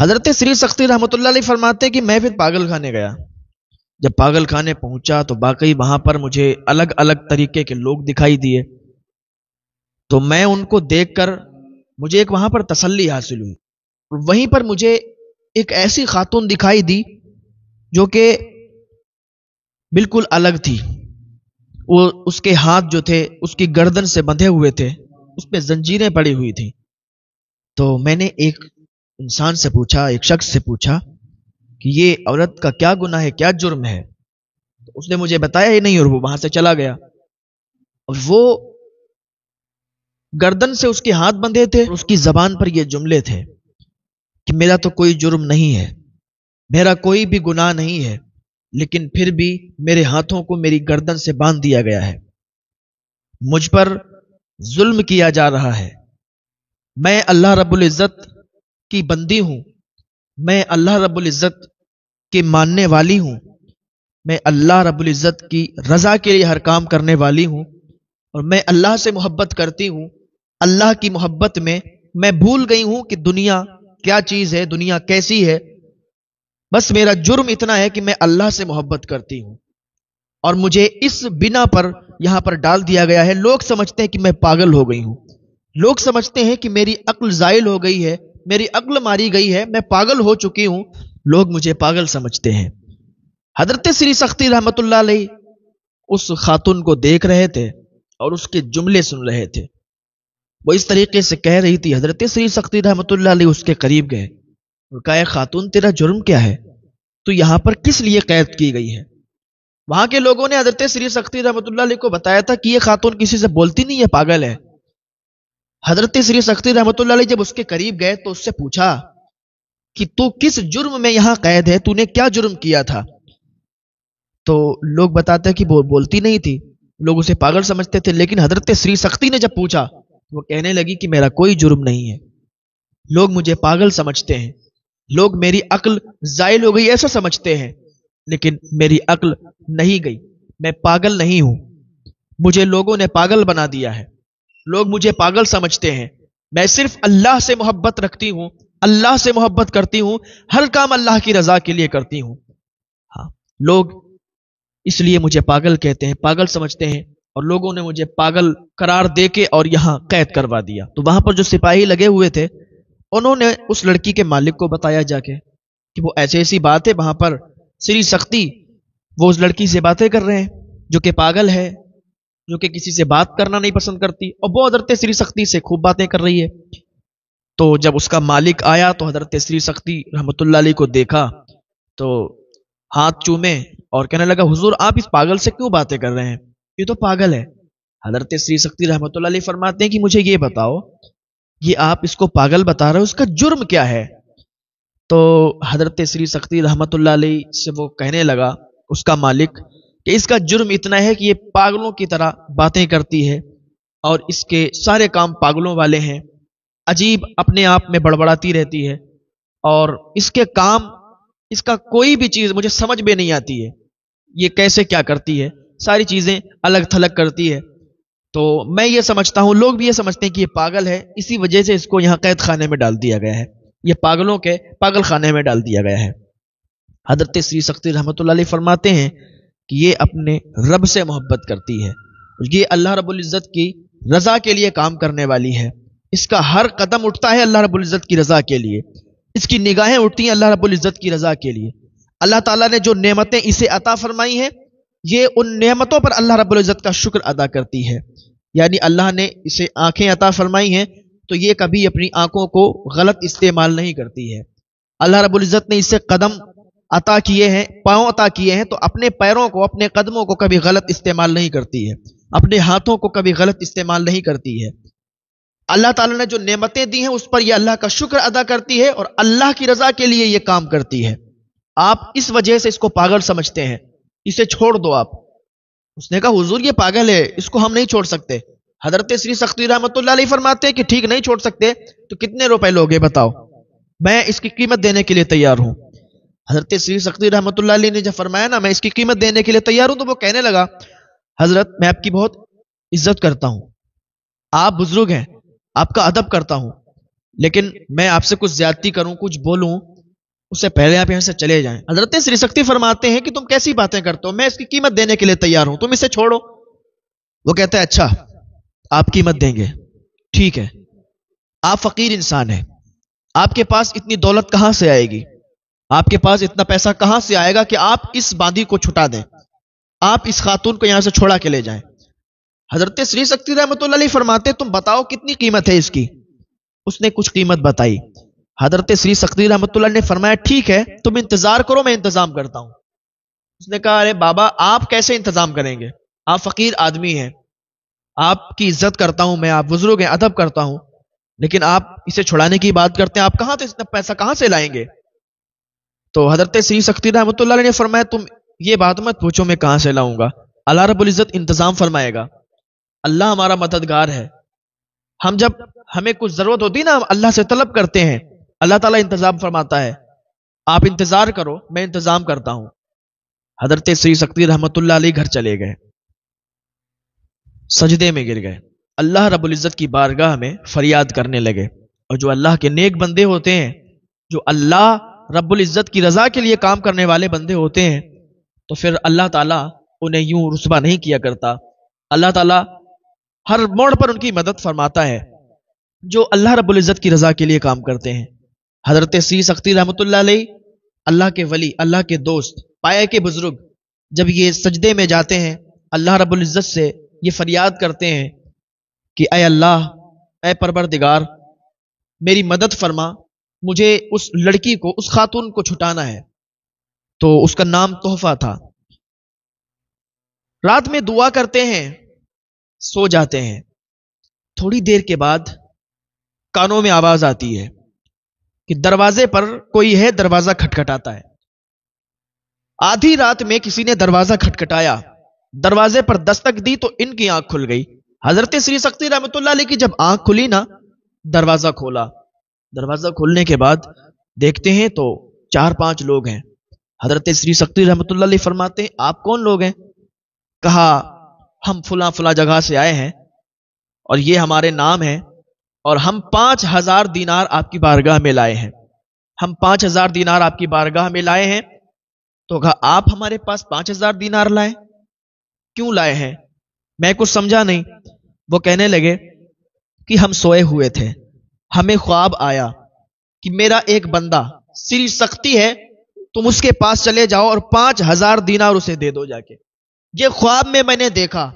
حضرت سری سختی رحمۃ اللہ علیہ فرماتے ہیں کہ میں پھر پاگل خانے گیا. جب پاگل خانے پہنچا تو واقعی وہاں پر مجھے الگ الگ طریقے کے لوگ دکھائی دیے. تو میں ان کو دیکھ کر مجھے ایک وہاں پر تسلی حاصل ہوئی. وہیں پر مجھے ایک ایسی خاتون دکھائی دی جو کہ بالکل الگ تھی. وہ اس کے ہاتھ جو تھے اس کی گردن سے بندھے ہوئے تھے, اس پہ زنجیریں پڑی ہوئی تھیں. تو میں نے ایک انسان سے پوچھا, ایک شخص سے پوچھا کہ یہ عورت کا کیا گناہ ہے, کیا جرم ہے؟ تو اس نے مجھے بتایا ہی نہیں اور وہ وہاں سے چلا گیا. اور وہ گردن سے اس کے ہاتھ بندھے تھے, اس کی زبان پر یہ جملے تھے کہ میرا تو کوئی جرم نہیں ہے, میرا کوئی بھی گناہ نہیں ہے, لیکن پھر بھی میرے ہاتھوں کو میری گردن سے باندھ دیا گیا ہے, مجھ پر ظلم کیا جا رہا ہے. میں اللہ رب العزت کی بندی ہوں, میں اللہ رب العزت کے ماننے والی ہوں, میں اللہ رب العزت کی رضا کے لیے ہر کام کرنے والی ہوں, اور میں اللہ سے محبت کرتی ہوں. اللہ کی محبت میں بھول گئی ہوں کہ دنیا کیا چیز ہے, دنیا کیسی ہے. بس میرا جرم اتنا ہے کہ میں اللہ سے محبت کرتی ہوں, اور مجھے اس بنا پر یہاں پر ڈال دیا گیا ہے. لوگ سمجھتے ہیں کہ میں پاگل ہو گئی ہوں, لوگ سمجھتے ہیں کہ میری عقل زائل ہو گئی ہے, میری عقل ماری گئی ہے, میں پاگل ہو چکی ہوں, لوگ مجھے پاگل سمجھتے ہیں. حضرت سری سختی رحمت اللہ علیہ اس خاتون کو دیکھ رہے تھے اور اس کے جملے سن رہے تھے. وہ اس طریقے سے کہہ رہی تھی. حضرت سری سختی رحمت اللہ علیہ اس کے قریب گئے اور کہا, اے خاتون تیرا جرم کیا ہے, تو یہاں پر کس لیے قید کی گئی ہے؟ وہاں کے لوگوں نے حضرت سری سختی رحمت اللہ علیہ کو بتایا تھا کہ یہ خاتون کسی سے بولتی نہیں ہے, پاگل ہے. حضرت سری سختی رحمت اللہ علیہ جب اس کے قریب گئے تو اس سے پوچھا کہ تو کس جرم میں یہاں قید ہے, تو نے کیا جرم کیا تھا؟ تو لوگ بتاتے ہیں کہ وہ بولتی نہیں تھی, لوگ اسے پاگل سمجھتے تھے. لیکن حضرت سری سختی نے جب پوچھا وہ کہنے لگی کہ میرا کوئی جرم نہیں ہے, لوگ مجھے پاگل سمجھتے ہیں, لوگ میری عقل زائل ہو گئی ایسا سمجھتے ہیں, لیکن میری عقل نہیں گئی, میں پاگل نہیں ہوں. مجھے لوگوں نے پاگل بنا دیا ہے, لوگ مجھے پاگل سمجھتے ہیں. میں صرف اللہ سے محبت رکھتی ہوں, اللہ سے محبت کرتی ہوں, ہر کام اللہ کی رضا کے لیے کرتی ہوں. ہاں, لوگ اس لیے مجھے پاگل کہتے ہیں, پاگل سمجھتے ہیں, اور لوگوں نے مجھے پاگل قرار دے کے اور یہاں قید کروا دیا. تو وہاں پر جو سپاہی لگے ہوئے تھے انہوں نے اس لڑکی کے مالک کو بتایا جا کے کہ وہ ایسی بات ہے, وہاں پر سری سختی وہ اس لڑکی سے باتیں کر رہے ہیں جو کہ پاگل ہے, جو کہ کسی سے بات کرنا نہیں پسند کرتی, اور وہ حضرت سری سختی سے خوب باتیں کر رہی ہے. تو جب اس کا مالک آیا تو حضرت سری سختی رحمت اللہ علیہ کو دیکھا تو ہاتھ چومے اور کہنے لگا, حضور آپ اس پاگل سے کیوں باتیں کر رہے ہیں, یہ تو پاگل ہے. حضرت سری سختی رحمت اللہ علیہ فرماتے ہیں کہ مجھے یہ بتاؤ, یہ آپ اس کو پاگل بتا رہے ہو, اس کا جرم کیا ہے؟ تو حضرت سری سختی رحمت اللہ علیہ سے وہ کہنے لگا اس کا مالک کہ اس کا جرم اتنا ہے کہ یہ پاگلوں کی طرح باتیں کرتی ہے, اور اس کے سارے کام پاگلوں والے ہیں, عجیب اپنے آپ میں بڑبڑاتی رہتی ہے, اور اس کے کام, اس کا کوئی بھی چیز مجھے سمجھ میں نہیں آتی ہے, یہ کیسے کیا کرتی ہے, ساری چیزیں الگ تھلگ کرتی ہے. تو میں یہ سمجھتا ہوں, لوگ بھی یہ سمجھتے ہیں کہ یہ پاگل ہے, اسی وجہ سے اس کو یہاں قید خانے میں ڈال دیا گیا ہے, یہ پاگلوں کے پاگل خانے میں ڈال دیا گیا ہے. حضرت سری سختی رحمت اللہ علیہ فرماتے ہیں کہ یہ اپنے رب سے محبت کرتی ہے, یہ اللہ رب العزت کی رضا کے لیے کام کرنے والی ہے, اس کا ہر قدم اٹھتا ہے اللہ رب العزت کی رضا کے لیے, اس کی نگاہیں اٹھتی ہیں اللہ رب العزت کی رضا کے لیے. اللہ تعالیٰ نے جو نعمتیں اسے عطا فرمائی ہیں یہ ان نعمتوں پر اللہ رب العزت کا شکر ادا کرتی ہے. یعنی اللہ نے اسے آنکھیں عطا فرمائی ہیں تو یہ کبھی اپنی آنکھوں کو غلط استعمال نہیں کرتی ہے. اللہ رب العزت نے اسے قدم عطا کیے ہیں, پاؤں عطا کیے ہیں, تو اپنے پیروں کو, اپنے قدموں کو کبھی غلط استعمال نہیں کرتی ہے, اپنے ہاتھوں کو کبھی غلط استعمال نہیں کرتی ہے. اللہ تعالیٰ نے جو نعمتیں دی ہیں اس پر یہ اللہ کا شکر ادا کرتی ہے اور اللہ کی رضا کے لیے یہ کام کرتی ہے. آپ اس وجہ سے اس کو پاگل سمجھتے ہیں, اسے چھوڑ دو آپ. اس نے کہا حضور یہ پاگل ہے, اس کو ہم نہیں چھوڑ سکتے. حضرت سری سختی رحمت اللہ علیہ فرماتے ہیں کہ ٹھیک نہیں چھوڑ سکتے تو کتنے روپے لوگے بتاؤ, میں اس کی قیمت دینے کے لیے تیار ہوں. حضرت سری سختی رحمت اللہ علیہ نے جب فرمایا نا میں اس کی قیمت دینے کے لیے تیار ہوں, تو وہ کہنے لگا حضرت میں آپ کی بہت عزت کرتا ہوں, آپ بزرگ ہیں, آپ کا ادب کرتا ہوں, لیکن میں آپ سے کچھ زیادتی کروں, کچھ بولوں اس سے پہلے آپ یہاں سے چلے جائیں۔ حضرت سری سکتی فرماتے ہیں کہ تم کیسی باتیں کرتے ہو، میں اس کی قیمت دینے کے لیے تیار ہوں، تم اسے چھوڑو۔ وہ کہتا ہے اچھا آپ قیمت دیں گے، ٹھیک ہے، آپ فقیر انسان ہیں، آپ کے پاس اتنی دولت کہاں سے آئے گی، آپ کے پاس اتنا پیسہ کہاں سے آئے گا کہ آپ اس باندی کو چھٹا دیں، آپ اس خاتون کو یہاں سے چھوڑا کے لے جائیں۔ حضرت سری سکتی رحمۃ اللہ علیہ فرماتے تم بتاؤ کتنی قیمت ہے اس کی۔ اس نے کچھ قیمت بتائی۔ حضرت سری سکتی رحمۃ اللہ نے فرمایا ٹھیک ہے تم انتظار کرو، میں انتظام کرتا ہوں۔ اس نے کہا ارے بابا آپ کیسے انتظام کریں گے، آپ فقیر آدمی ہیں، آپ کی عزت کرتا ہوں میں، آپ بزرگ ہیں، ادب کرتا ہوں، لیکن آپ اسے چھڑانے کی بات کرتے ہیں، آپ کہاں سے اتنا پیسہ کہاں سے لائیں گے؟ تو حضرت سری سکتی رحمۃ اللہ علیہ نے فرمایا تم یہ بات مت پوچھو میں کہاں سے لاؤں گا، اللہ رب العزت انتظام فرمائے گا، اللہ ہمارا مددگار ہے، ہم جب ہمیں کچھ ضرورت ہوتی ہے نا ہم اللہ سے طلب کرتے ہیں، اللہ تعالیٰ انتظام فرماتا ہے، آپ انتظار کرو میں انتظام کرتا ہوں۔ حضرت سری سکتی رحمۃ اللہ علیہ گھر چلے گئے، سجدے میں گر گئے، اللہ رب العزت کی بارگاہ میں فریاد کرنے لگے۔ اور جو اللہ کے نیک بندے ہوتے ہیں، جو اللہ رب العزت کی رضا کے لیے کام کرنے والے بندے ہوتے ہیں، تو پھر اللہ تعالیٰ انہیں یوں رسوا نہیں کیا کرتا، اللہ تعالیٰ ہر موڑ پر ان کی مدد فرماتا ہے جو اللہ رب العزت کی رضا کے لیے کام کرتے ہیں۔ حضرت سری سکتی رحمۃ اللہ علیہ اللہ کے ولی، اللہ کے دوست، پائے کے بزرگ، جب یہ سجدے میں جاتے ہیں اللہ رب العزت سے یہ فریاد کرتے ہیں کہ اے اللہ، اے پروردگار میری مدد فرما، مجھے اس لڑکی کو، اس خاتون کو چھٹانا ہے۔ تو اس کا نام تحفہ تھا۔ رات میں دعا کرتے ہیں، سو جاتے ہیں، تھوڑی دیر کے بعد کانوں میں آواز آتی ہے کہ دروازے پر کوئی ہے، دروازہ کھٹکھٹاتا ہے۔ آدھی رات میں کسی نے دروازہ کھٹکھٹایا، دروازے پر دستک دی تو ان کی آنکھ کھل گئی۔ حضرت سری سکتی رحمۃ اللہ علیہ کی جب آنکھ کھلی نا، دروازہ کھولا، دروازہ کھولنے کے بعد دیکھتے ہیں تو 4-5 لوگ ہیں۔ حضرت سری سکتی رحمۃ اللہ علیہ فرماتے ہیں آپ کون لوگ ہیں؟ کہا ہم فلاں فلاں جگہ سے آئے ہیں اور یہ ہمارے نام ہیں اور ہم 5000 دینار آپ کی بارگاہ میں لائے ہیں، ہم 5000 دینار آپ کی بارگاہ میں لائے ہیں۔ تو کہا آپ ہمارے پاس 5000 دینار لائے، کیوں لائے ہیں؟ میں کچھ سمجھا نہیں۔ وہ کہنے لگے کہ ہم سوئے ہوئے تھے، ہمیں خواب آیا کہ میرا ایک بندہ سری سختی ہے، تم اس کے پاس چلے جاؤ اور 5000 دینار اسے دے دو جا کے۔ یہ خواب میں نے دیکھا،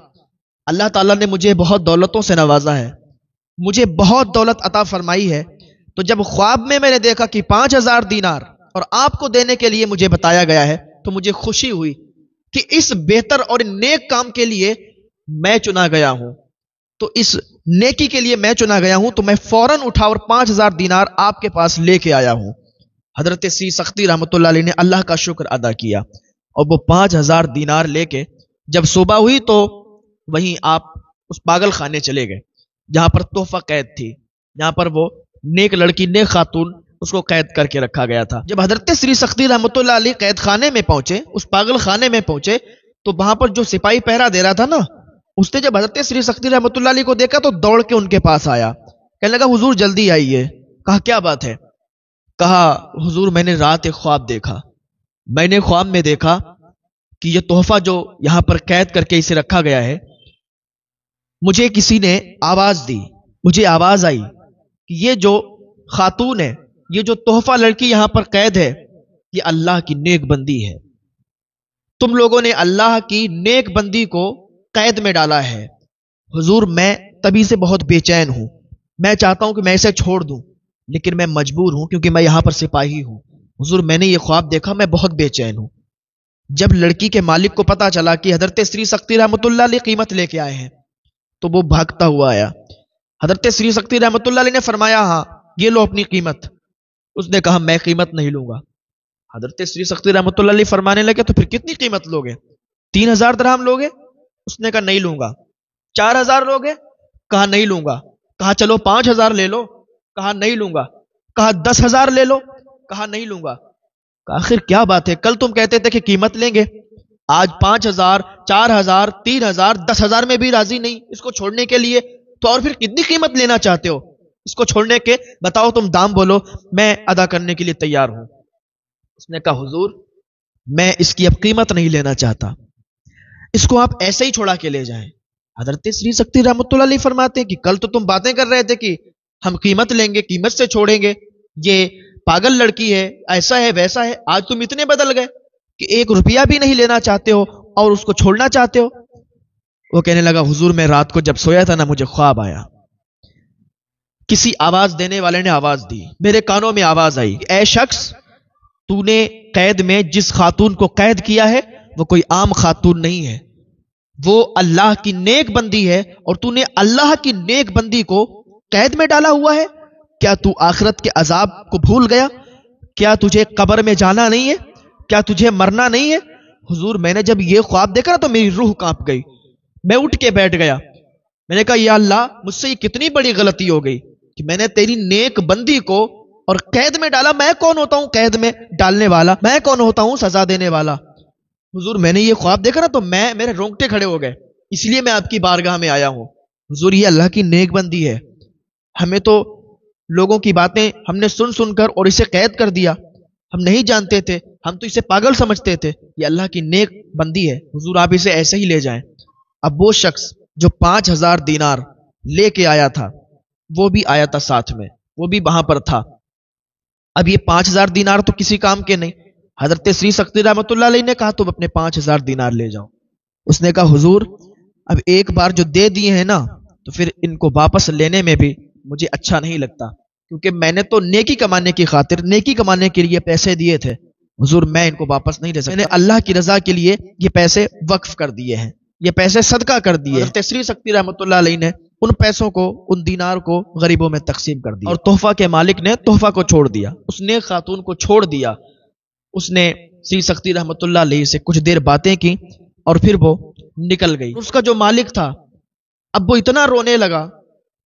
اللہ تعالیٰ نے مجھے بہت دولتوں سے نوازا ہے، مجھے بہت دولت عطا فرمائی ہے، تو جب خواب میں نے دیکھا کہ 5000 دینار اور آپ کو دینے کے لیے مجھے بتایا گیا ہے، تو مجھے خوشی ہوئی کہ اس بہتر اور نیک کام کے لیے میں چنا گیا ہوں، تو اس نیکی کے لیے میں چنا گیا ہوں، تو میں فوراً اٹھا اور 5000 دینار آپ کے پاس لے کے آیا ہوں۔ حضرت سری سختی رحمۃ اللہ علیہ نے اللہ کا شکر ادا کیا اور وہ 5000 دینار لے کے جب صبح ہوئی تو وہیں آپ اس پاگل خانے چلے گئے جہاں پر تحفہ قید تھی، جہاں پر وہ نیک لڑکی، نیک خاتون، اس کو قید کر کے رکھا گیا تھا۔ جب حضرت سری سختی رحمۃ اللہ علیہ قید خانے میں پہنچے، اس پاگل خانے میں پہنچے، تو وہاں پر جو سپاہی پہرا دے رہا تھا نا، اس نے جب حضرت سری سختی رحمۃ اللہ علیہ کو دیکھا تو دوڑ کے ان کے پاس آیا، کہنے لگا حضور جلدی آئیے۔ کہا کیا بات ہے؟ کہا حضور میں نے رات ایک خواب دیکھا، میں نے خواب میں دیکھا کہ یہ تحفہ جو یہاں پر قید کر کے اسے رکھا گیا ہے، مجھے کسی نے آواز دی، مجھے آواز آئی کہ یہ جو خاتون ہے، یہ جو تحفہ لڑکی یہاں پر قید ہے، یہ اللہ کی نیک بندی ہے، تم لوگوں نے اللہ کی نیک بندی کو قید میں ڈالا ہے۔ حضور میں تبھی سے بہت بے چین ہوں، میں چاہتا ہوں کہ میں اسے چھوڑ دوں، لیکن میں مجبور ہوں کیونکہ میں یہاں پر سپاہی ہوں۔ حضور میں نے یہ خواب دیکھا، میں بہت بے چین ہوں۔ جب لڑکی کے مالک کو پتا چلا کہ حضرت سری سختی رحمۃ اللہ علیہ قیمت لے کے آئے ہیں تو وہ بھاگتا ہوا آیا۔ حضرت سری سختی رحمۃ اللہ علیہ نے فرمایا ہاں یہ لو اپنی قیمت۔ اس نے کہا میں قیمت نہیں لوں گا۔ حضرت سری سختی رحمۃ اللہ علیہ فرمانے لگے تو پھر کتنی قیمت لوگے؟ 3000 درہم لوگے؟ اس نے کہا نہیں لوں گا۔ 4000 لوگے؟ کہا نہیں لوں گا۔ کہا چلو 5000 لے لو؟ کہا نہیں لوں گا۔ کہا 10,000 لے لو؟ کہا نہیں لوں گا۔ آخر کیا بات ہے، کل تم کہتے تھے کہ قیمت لیں گے، آج 5000، 4000، 3000، 10,000 میں بھی راضی نہیں اس کو چھوڑنے کے لیے، تو اور پھر کتنی قیمت لینا چاہتے ہو اس کو چھوڑنے کے؟ بتاؤ تم دام بولو، میں ادا کرنے کے لیے تیار ہوں۔ اس نے کہا حضور میں اس کی اب قیمت نہیں لینا چاہتا، اس کو آپ ایسے ہی چھوڑا کے لے جائیں۔ حضرت سری سکتی رحمۃ اللہ علیہ فرماتے ہیں کہ کل تو تم باتیں کر رہے تھے کہ ہم قیمت لیں گے، قیمت سے چھوڑیں گے، یہ پاگل لڑکی ہے، ایسا ہے ویسا ہے، آج تم اتنے بدل گئے کہ 1 روپیہ بھی نہیں لینا چاہتے ہو اور اس کو چھوڑنا چاہتے ہو۔ وہ کہنے لگا حضور میں رات کو جب سویا تھا نا، مجھے خواب آیا، کسی آواز دینے والے نے آواز دی، میرے کانوں میں آواز آئی، اے شخص تو نے قید میں جس خاتون کو قید کیا ہے وہ کوئی عام خاتون نہیں ہے، وہ اللہ کی نیک بندی ہے، اور تو نے اللہ کی نیک بندی کو قید میں ڈالا ہوا ہے۔ کیا تو آخرت کے عذاب کو بھول گیا؟ کیا تجھے قبر میں جانا نہیں ہے؟ کیا تجھے مرنا نہیں ہے؟ حضور میں نے جب یہ خواب دیکھا نا تو میری روح کانپ گئی، میں اٹھ کے بیٹھ گیا، میں نے کہا یا اللہ مجھ سے یہ کتنی بڑی غلطی ہو گئی کہ میں نے تیری نیک بندی کو اور قید میں ڈالا۔ میں کون ہوتا ہوں قید میں ڈالنے والا؟ میں کون ہوتا ہوں سزا دینے والا؟ حضور میں نے یہ خواب دیکھا نا تو میرے رونگٹے کھڑے ہو گئے، اس لیے میں آپ کی بارگاہ میں آیا ہوں۔ حضور یہ اللہ کی نیک بندی ہے، ہمیں تو لوگوں کی باتیں ہم نے سن سن کر اور اسے قید کر دیا، ہم نہیں جانتے تھے، ہم تو اسے پاگل سمجھتے تھے، یہ اللہ کی نیک بندی ہے، حضور آپ اسے ایسے ہی لے جائیں۔ اب وہ شخص جو 5000 دینار لے کے آیا تھا وہ بھی آیا تھا ساتھ میں، وہ بھی وہاں پر تھا۔ اب یہ 5000 دینار تو کسی کام کے نہیں، حضرت سری سکتی رحمۃ اللہ علیہ نے کہا تم اپنے 5000 دینار لے جاؤ۔ اس نے کہا حضور اب ایک بار جو دے دیے ہیں نا تو پھر ان کو واپس لینے میں بھی مجھے اچھا نہیں لگتا، کیونکہ میں نے تو نیکی کمانے کی خاطر، نیکی کمانے کے لیے پیسے دیے تھے، حضور میں ان کو واپس نہیں لے سکتا، میں نے اللہ کی رضا کے لیے یہ پیسے وقف کر دیے ہیں، یہ پیسے صدقہ کر دیے۔ حضرت سری سکتی رحمۃ اللہ علیہ نے ان پیسوں کو، ان دینار کو غریبوں میں تقسیم کر دیا، اور تحفہ کے مالک نے تحفہ کو چھوڑ دیا، اس نیک خاتون کو چھوڑ دیا۔ اس نے سری سکتی رحمۃ اللہ علیہ سے کچھ دیر باتیں کی اور پھر وہ نکل گئی۔ اس کا جو مالک تھا اب وہ اتنا رونے لگا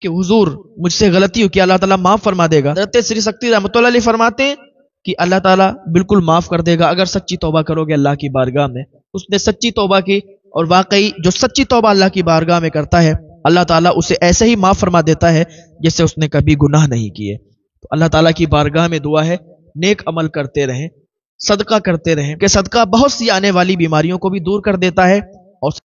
کہ حضور مجھ سے غلطی ہو کہ اللہ تعالیٰ معاف فرما دے گا۔ حضرت سری سکتی رحمۃ اللہ علیہ فرماتے ہیں کہ اللہ تعالیٰ بالکل معاف کر دے گا اگر سچی توبہ کرو گے اللہ کی بارگاہ میں۔ اس نے سچی توبہ کی، اور واقعی جو سچی توبہ اللہ کی بارگاہ میں کرتا ہے اللہ تعالیٰ اسے ایسے ہی معاف فرما دیتا ہے جیسے اس نے کبھی گناہ نہیں کیے۔ تو اللہ تعالیٰ کی بارگاہ میں دعا ہے نیک عمل کرتے رہیں، صدقہ کرتے رہیں، کہ صدقہ بہت سی آنے والی بیماریوں کو بھی دور کر دیتا ہے، اور